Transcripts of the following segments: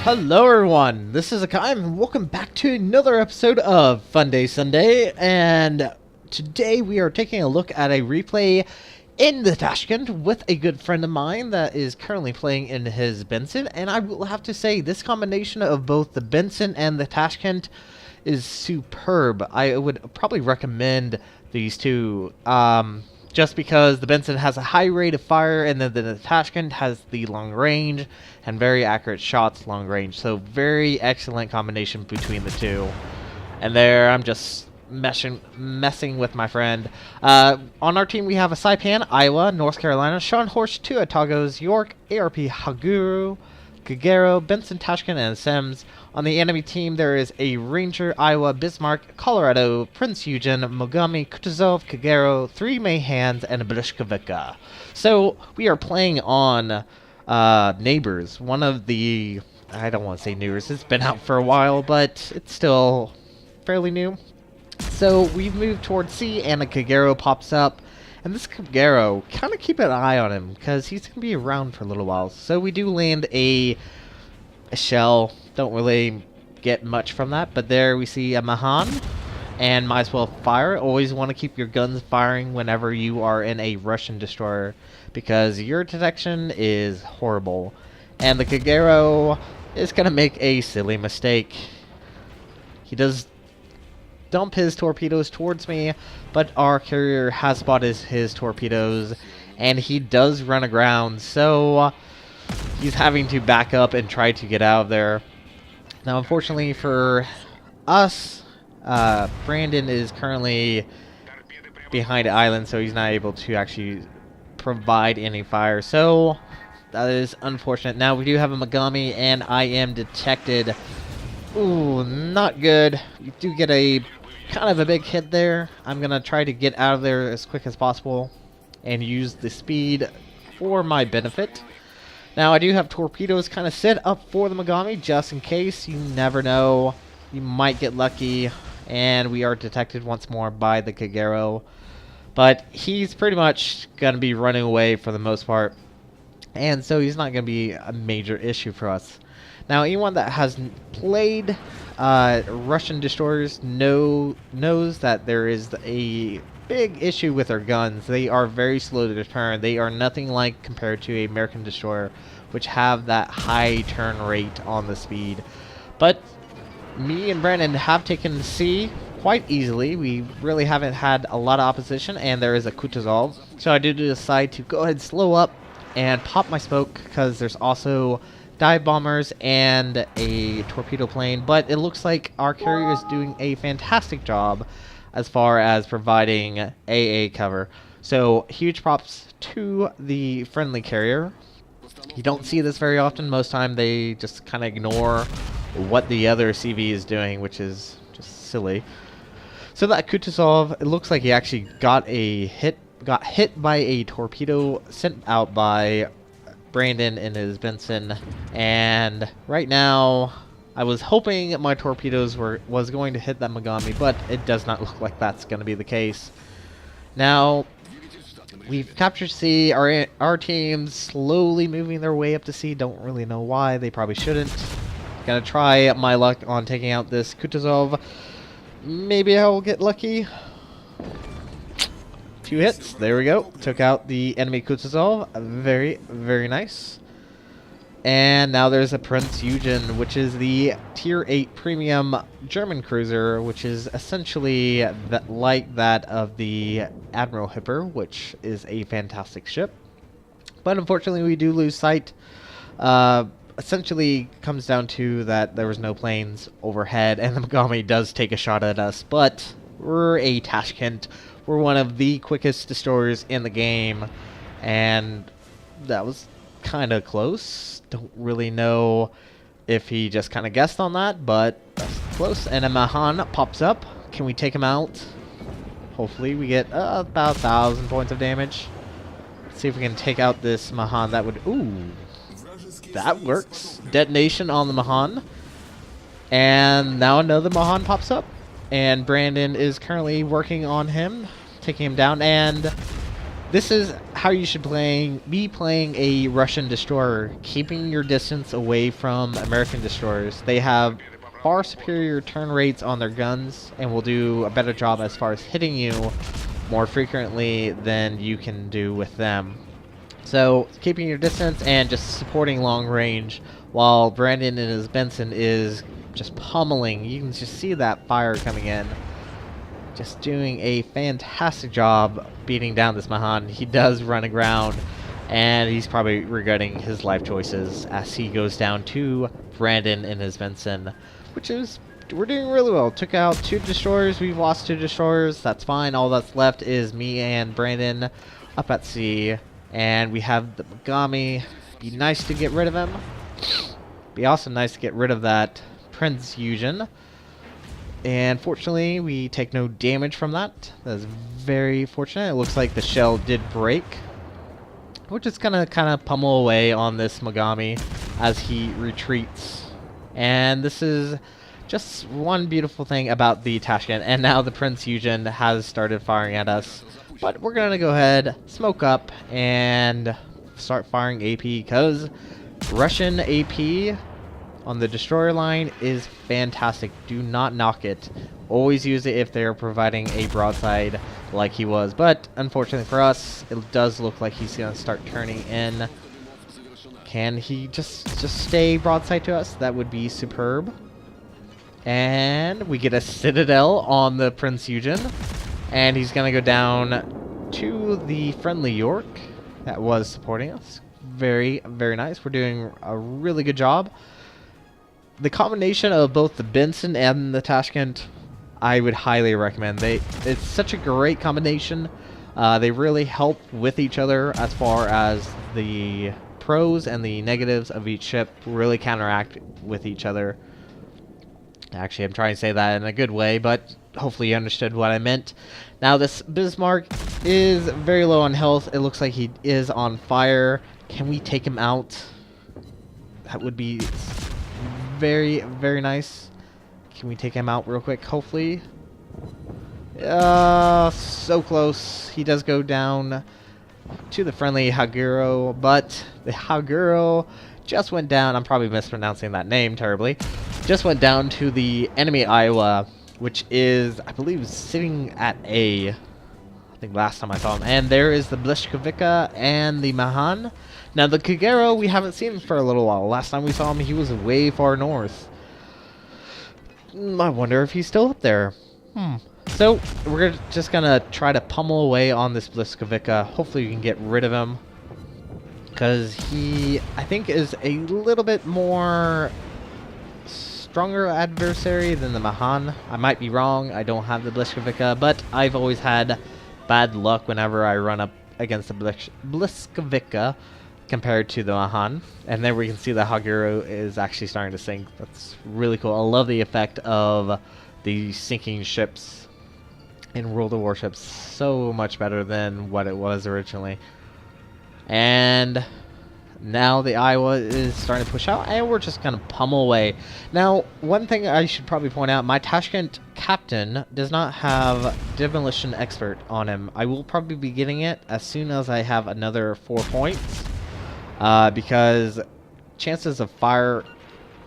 Hello everyone, this is Hakaym and welcome back to another episode of Funday Sunday, and today we are taking a look at a replay in the Tashkent with a good friend of mine that is currently playing in his Benson, and I will have to say this combination of both the Benson and the Tashkent is superb. I would probably recommend these two, just because the Benson has a high rate of fire, and then the Tashkent has the long range and very accurate shots long range. So very excellent combination between the two. And there, I'm just messing with my friend. On our team, we have a Saipan, Iowa, North Carolina, Sean Horst, 2 Atagos, York, ARP Haguru, Kagero, Benson, Tashkent, and Sims. On the enemy team, there is a Ranger, Iowa, Bismarck, Colorado, Prince Eugen, Mogami, Kutuzov, Kagero, 3 Mayhans, and Blishkovika. So we are playing on Neighbors, one of the, I don't want to say newers, it's been out for a while, but it's still fairly new. So we've moved towards C, and a Kagero pops up. And this Kagero, kind of keep an eye on him, because he's going to be around for a little while. So we do land a shell. Don't really get much from that. But there we see a Mahan. And might as well fire. Always want to keep your guns firing whenever you are in a Russian destroyer, because your detection is horrible. And the Kagero is going to make a silly mistake. He does dump his torpedoes towards me, but our carrier has spotted his torpedoes, and he does run aground, so he's having to back up and try to get out of there. Now, unfortunately for us, Brandon is currently behind the island, so he's not able to actually provide any fire, so that is unfortunate. Now, we do have a Mogami, and I am detected. Ooh, not good. You do get a kind of a big hit there. I'm gonna try to get out of there as quick as possible and use the speed for my benefit. Now, I do have torpedoes kind of set up for the Mogami just in case. You never know, you might get lucky, and we are detected once more by the Kagero, but he's pretty much gonna be running away for the most part, and so he's not gonna be a major issue for us. Now, anyone that has played Russian destroyers knows that there is a big issue with their guns. They are very slow to turn. They are nothing like compared to an American destroyer, which have that high turn rate on the speed. But me and Brandon have taken C quite easily. We really haven't had a lot of opposition, and there is a Kutuzov. So I did decide to go ahead and slow up and pop my smoke, because there's also dive bombers and a torpedo plane, but it looks like our carrier is doing a fantastic job as far as providing AA cover. So huge props to the friendly carrier. You don't see this very often. Most time they just kind of ignore what the other CV is doing, which is just silly. So that Kutuzov, it looks like he actually got hit by a torpedo sent out by Brandon in his Benson, and right now I was hoping my torpedoes was going to hit that Mogami, but it does not look like that's going to be the case. Now we've captured C. Our team's slowly moving their way up to C. Don't really know why. They probably shouldn't. Gonna try my luck on taking out this Kutuzov. Maybe I will get lucky. 2 hits. There we go. Took out the enemy Kutuzov. Very, very nice. And now there's a Prince Eugen, which is the Tier 8 Premium German cruiser, which is essentially like that of the Admiral Hipper, which is a fantastic ship. But unfortunately, we do lose sight. Essentially comes down to that there was no planes overhead, and the Mogami does take a shot at us, but we're a Tashkent. We're one of the quickest destroyers in the game, and that was kind of close. Don't really know if he just kind of guessed on that, but that's close. And a Mahan pops up. Can we take him out? Hopefully we get about 1,000 points of damage. Let's see if we can take out this Mahan. That would... Ooh. That works. Detonation on the Mahan. And now another Mahan pops up. And Brandon is currently working on him, taking him down. And This is how you should be playing a Russian destroyer, keeping your distance away from American destroyers. They have far superior turn rates on their guns and will do a better job as far as hitting you more frequently than you can do with them. So keeping your distance and just supporting long range, while Brandon and his Benson is just pummeling. You can just see that fire coming in. Just doing a fantastic job beating down this Mahan. He does run aground, and he's probably regretting his life choices as he goes down to Brandon and his Benson, which is, we're doing really well. Took out 2 destroyers, we've lost 2 destroyers, that's fine. All that's left is me and Brandon up at sea, and we have the Hakaym. Be nice to get rid of him. Be also nice to get rid of that Prince Eugen. And fortunately, we take no damage from that. That is very fortunate. It looks like the shell did break. We're just gonna kind of pummel away on this Hakaym as he retreats. And this is just one beautiful thing about the Tashkent. And now the Prince Eugen has started firing at us. But we're gonna go ahead, smoke up, and start firing AP, because Russian AP on the destroyer line is fantastic. Do not knock it. Always use it if they're providing a broadside like he was. But unfortunately for us, it does look like he's going to start turning in. Can he just stay broadside to us? That would be superb. And we get a Citadel on the Prince Eugen. And he's going to go down to the friendly York that was supporting us. Very, very nice. We're doing a really good job. The combination of both the Benson and the Tashkent, I would highly recommend. It's such a great combination. They really help with each other as far as the pros and the negatives of each ship really counteract with each other. Actually, I'm trying to say that in a good way, but hopefully you understood what I meant. Now, this Bismarck is very low on health. It looks like he is on fire. Can we take him out? That would be very, very nice. Can we take him out real quick, hopefully? So close. He does go down to the friendly Haguro, but the Haguro just went down. I'm probably mispronouncing that name terribly. Just went down to the enemy Iowa, which is, I believe, sitting at A. I think last time I saw him. And there is the Blishkovika and the Mahan. Now, the Kagero, we haven't seen for a little while. Last time we saw him, he was way far north. I wonder if he's still up there. So, we're just going to try to pummel away on this Blishkovika. Hopefully, we can get rid of him. Because he, I think, is a little bit more stronger adversary than the Mahan. I might be wrong. I don't have the Blishkovika, but I've always had bad luck whenever I run up against the Blishkovika compared to the Mahan. And then we can see the Haguro is actually starting to sink. That's really cool. I love the effect of the sinking ships in World of Warships. So much better than what it was originally. And now the Iowa is starting to push out, and we're just going to pummel away. Now, one thing I should probably point out, my Tashkent captain does not have Demolition Expert on him. I will probably be getting it as soon as I have another 4 points. Because chances of fire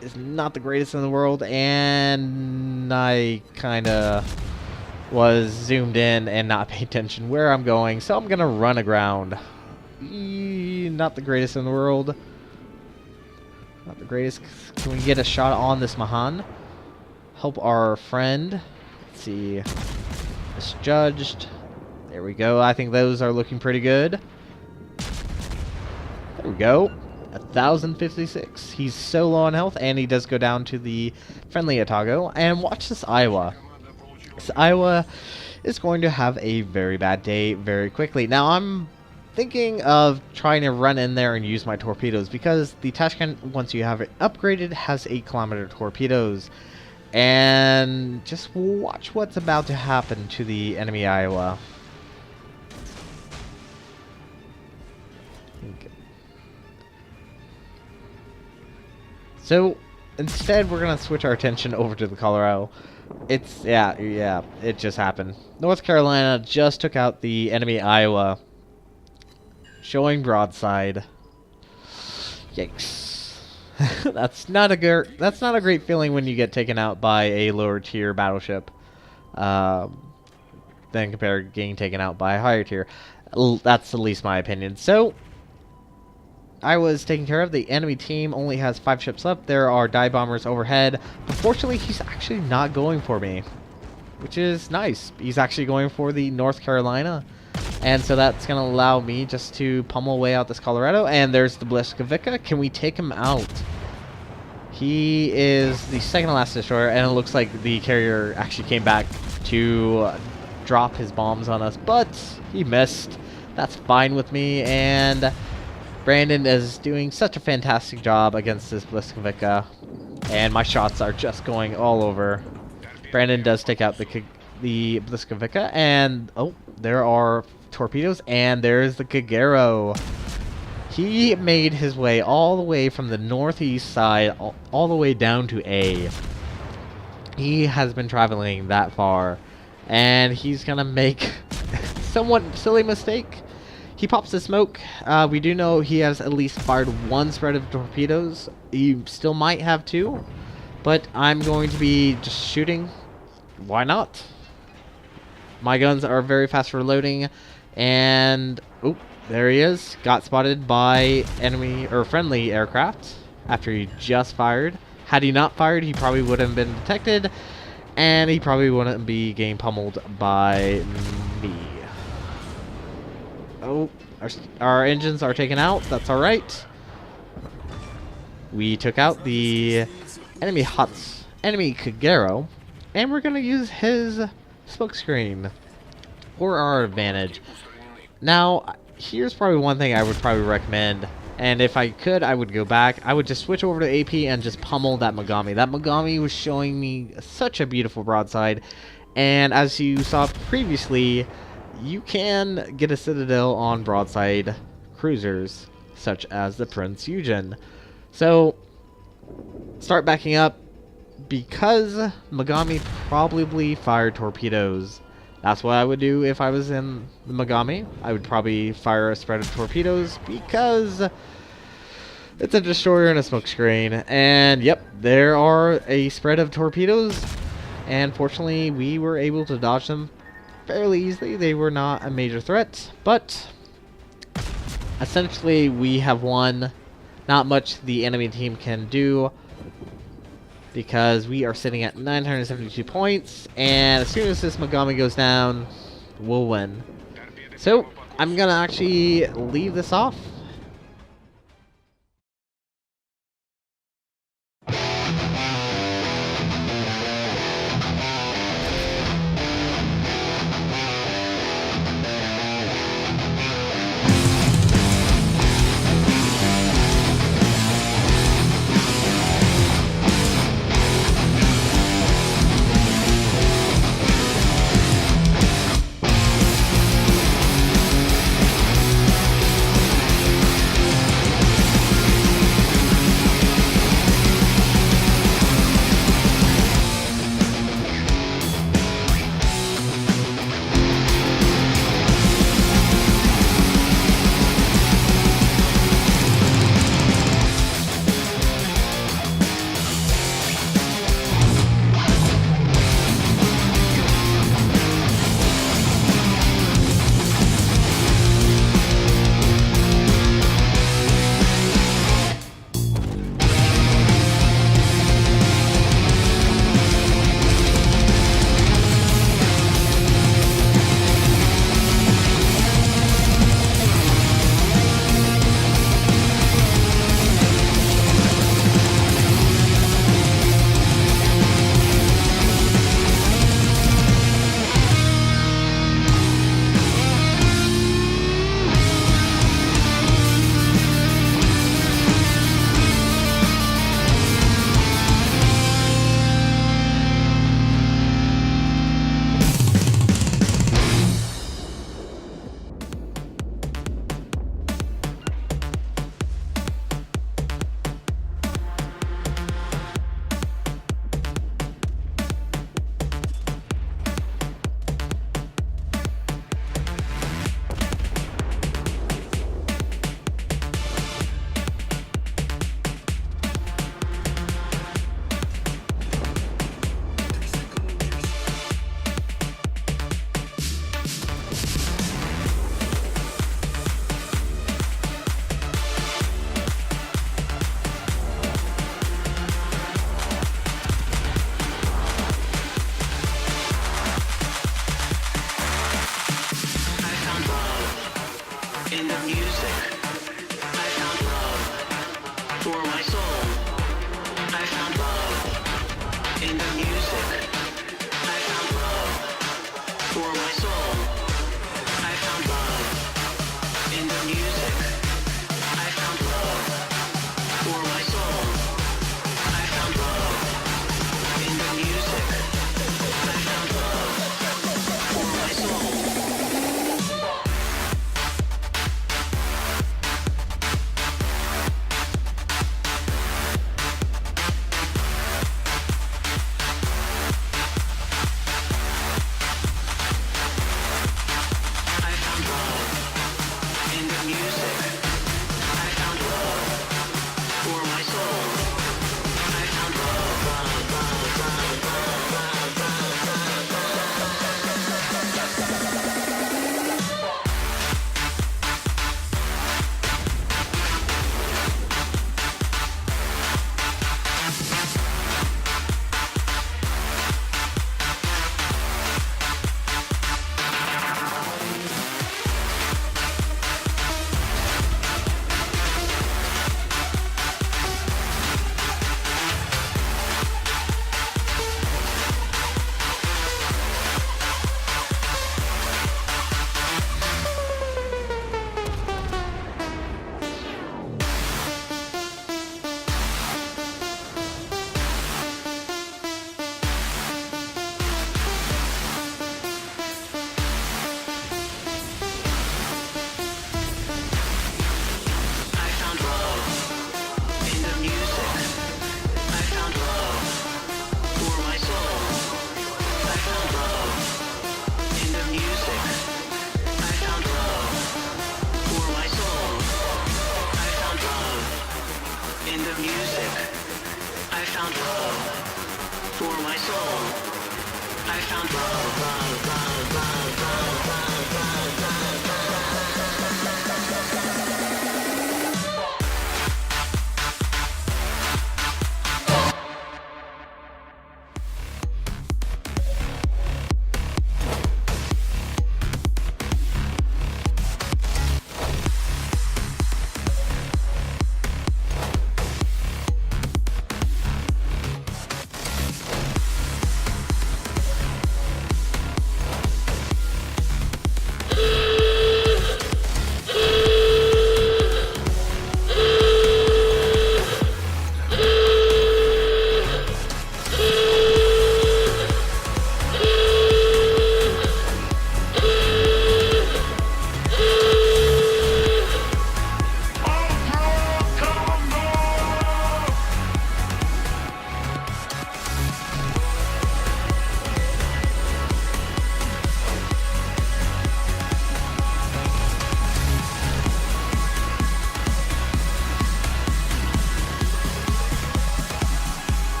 is not the greatest in the world, and I kind of was zoomed in and not paying attention where I'm going, so I'm going to run aground. Not the greatest in the world. Not the greatest. Can we get a shot on this Mahan? Help our friend. Let's see. Misjudged. There we go. I think those are looking pretty good. There we go. 1,056. He's so low on health, and he does go down to the friendly Otago. And watch this Iowa. This Iowa is going to have a very bad day very quickly. Now, I'm thinking of trying to run in there and use my torpedoes, because the Tashkent, once you have it upgraded, has 8-kilometer torpedoes. And just watch what's about to happen to the enemy Iowa. So instead, we're going to switch our attention over to the Colorado. It's, yeah, it just happened. North Carolina just took out the enemy Iowa. Showing broadside. Yikes. That's not a great feeling when you get taken out by a lower tier battleship. Then compared to getting taken out by a higher tier. That's at least my opinion. So I was taken care of. The enemy team only has 5 ships left. There are dive bombers overhead. Unfortunately, he's actually not going for me, which is nice. He's actually going for the North Carolina. And so that's going to allow me just to pummel away out this Colorado. And there's the Bliskovica. Can we take him out? He is the second to last destroyer. And it looks like the carrier actually came back to drop his bombs on us. But he missed. That's fine with me. And Brandon is doing such a fantastic job against this Bliskovica. And my shots are just going all over. Brandon does take out the Bliskovica. And, oh, there are torpedoes, and there's the Kagero. He made his way all the way from the northeast side all the way down to A. He has been traveling that far, and he's gonna make somewhat silly mistake. He pops the smoke. We do know he has at least fired 1 spread of torpedoes. He still might have 2, but I'm going to be just shooting. Why not? My guns are very fast reloading, and oh, there he is. Got spotted by enemy or friendly aircraft after he just fired. Had he not fired, he probably wouldn't have been detected, and he probably wouldn't be getting pummeled by me. Oh, our engines are taken out. That's all right. We took out the enemy Kagero, and we're gonna use his smokescreen for our advantage. Now, here's probably one thing I would probably recommend, and if I could, I would go back. I would just switch over to AP and just pummel that Mogami. That Mogami was showing me such a beautiful broadside, and as you saw previously, you can get a citadel on broadside cruisers, such as the Prince Eugen. So, start backing up. Because Mogami probably fired torpedoes, that's what I would do if I was in the Mogami. I would probably fire a spread of torpedoes because it's a destroyer and a smokescreen. And yep, there are a spread of torpedoes, and fortunately we were able to dodge them fairly easily. They were not a major threat, but essentially we have won. Not much the enemy team can do, because we are sitting at 972 points, and as soon as this Mogami goes down, we'll win. So, I'm gonna actually leave this off. found love for my soul. I found love, love, love, love, love, love, love, love,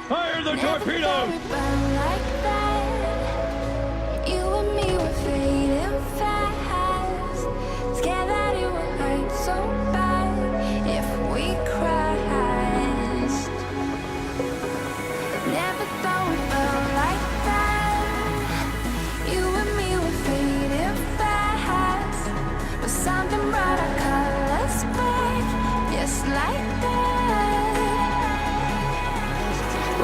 Fire the torpedoes! Like that. You and me were fading fast. Scared that it would hurt so bad if we crashed. Never thought we felt like that. You and me were fading fast. But something brought our colors back. Yes, like that.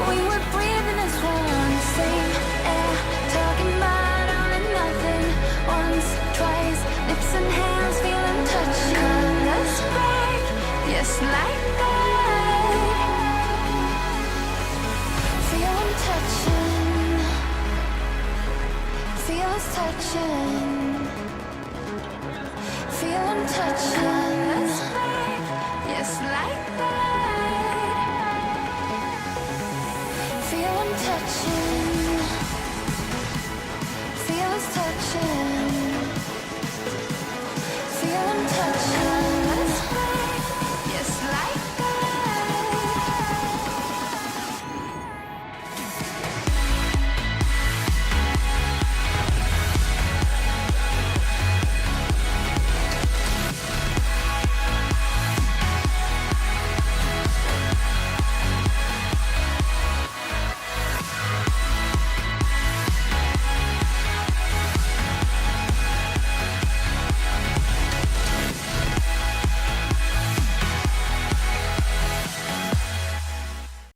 We were breathing as one, same air, talking about all and nothing. Once, twice, lips and hands, feeling touch. Colors back, yes, like that. Feel them touching, feel us touching. Feel them touching. Colors back, yes, like that. Feel them touching, feel us touching.